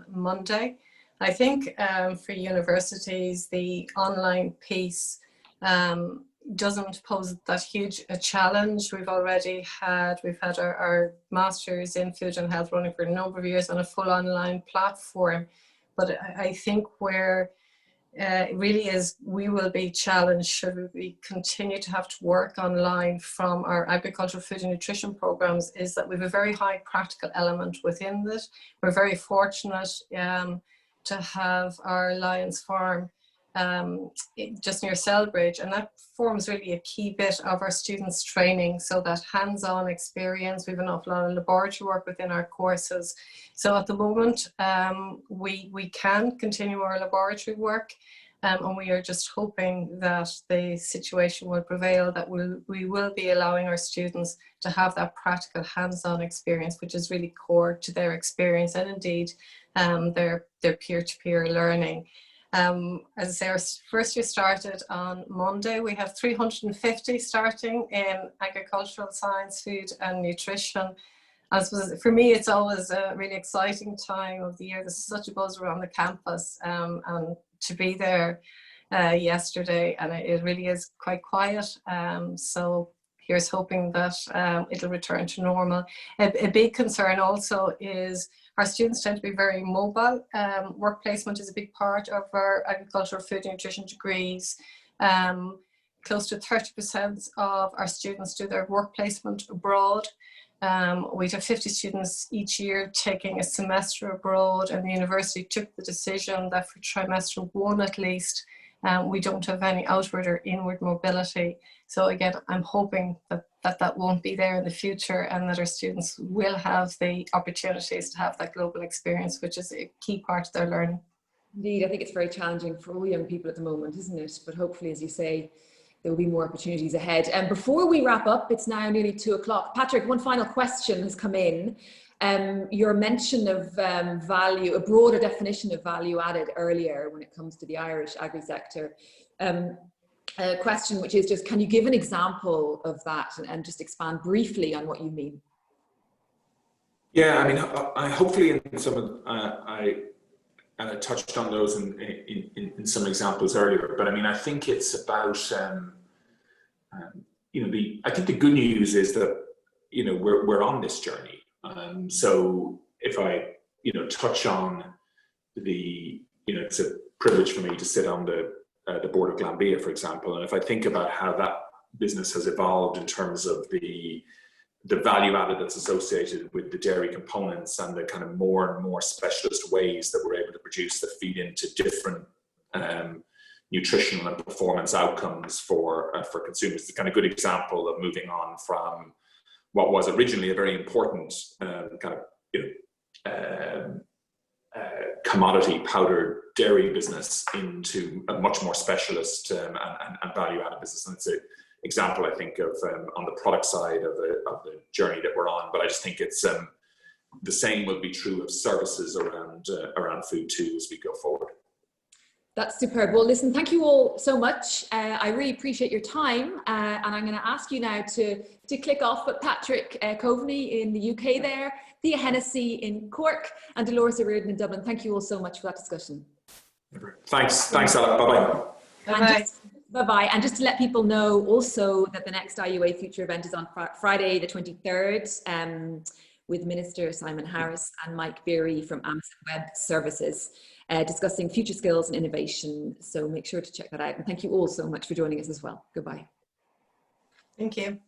Monday. I think for universities, the online piece doesn't pose that huge a challenge. We've had our masters in food and health running for a number of years on a full online platform, but I think where it really is, we will be challenged should we continue to have to work online from our agricultural food and nutrition programs, is that we have a very high practical element within it. We're very fortunate to have our Lions Farm just near Selbridge, and that forms really a key bit of our students' training, so that hands-on experience. We have an awful lot of laboratory work within our courses. So at the moment, we can continue our laboratory work, and we are just hoping that the situation will prevail, that we will be allowing our students to have that practical hands-on experience, which is really core to their experience, and indeed their peer-to-peer learning. As I say, our first year started on Monday. We have 350 starting in agricultural science, food and nutrition. I suppose for me, it's always a really exciting time of the year. There's such a buzz around the campus, and to be there yesterday, and it really is quite quiet. So here's hoping that it'll return to normal. A big concern also is our students tend to be very mobile. Work placement is a big part of our agricultural food and nutrition degrees. Close to 30% of our students do their work placement abroad. We have 50 students each year taking a semester abroad, and the university took the decision that for trimester 1 at least, we don't have any outward or inward mobility. So again, I'm hoping that won't be there in the future, and that our students will have the opportunities to have that global experience, which is a key part of their learning. Indeed, I think it's very challenging for all young people at the moment, isn't it? But hopefully, as you say, there will be more opportunities ahead. And before we wrap up, it's now nearly 2 o'clock. Patrick, one final question has come in. Your mention of value, a broader definition of value added earlier when it comes to the Irish agri-sector. A question which is just, can you give an example of that and just expand briefly on what you mean? Yeah, I mean, I hopefully in some of, I touched on those in some examples earlier, but I mean, I think it's about, you know, I think the good news is that, you know, we're on this journey. So if I, you know, touch on you know, it's a privilege for me to sit on the board of Glanbia, for example, and if I think about how that business has evolved in terms of the value added that's associated with the dairy components and the kind of more and more specialist ways that we're able to produce that feed into different nutritional and performance outcomes for consumers. It's a kind of good example of moving on from what was originally a very important kind of, you know, commodity powdered dairy business into a much more specialist and value-added business. And it's an example, I think, of on the product side of the journey that we're on. But I just think it's the same will be true of services around food too as we go forward. That's superb. Well, listen, thank you all so much. I really appreciate your time. And I'm going to ask you now to click off, but Patrick Coveney in the UK there, Thia Hennessy in Cork, and Dolores O'Riordan in Dublin. Thank you all so much for that discussion. Thanks, Ella. Bye-bye. Bye-bye. Bye-bye. And just to let people know also that the next IUA Future event is on Friday the 23rd with Minister Simon Harris and Mike Beery from Amazon Web Services discussing future skills and innovation. So make sure to check that out. And thank you all so much for joining us as well. Goodbye. Thank you.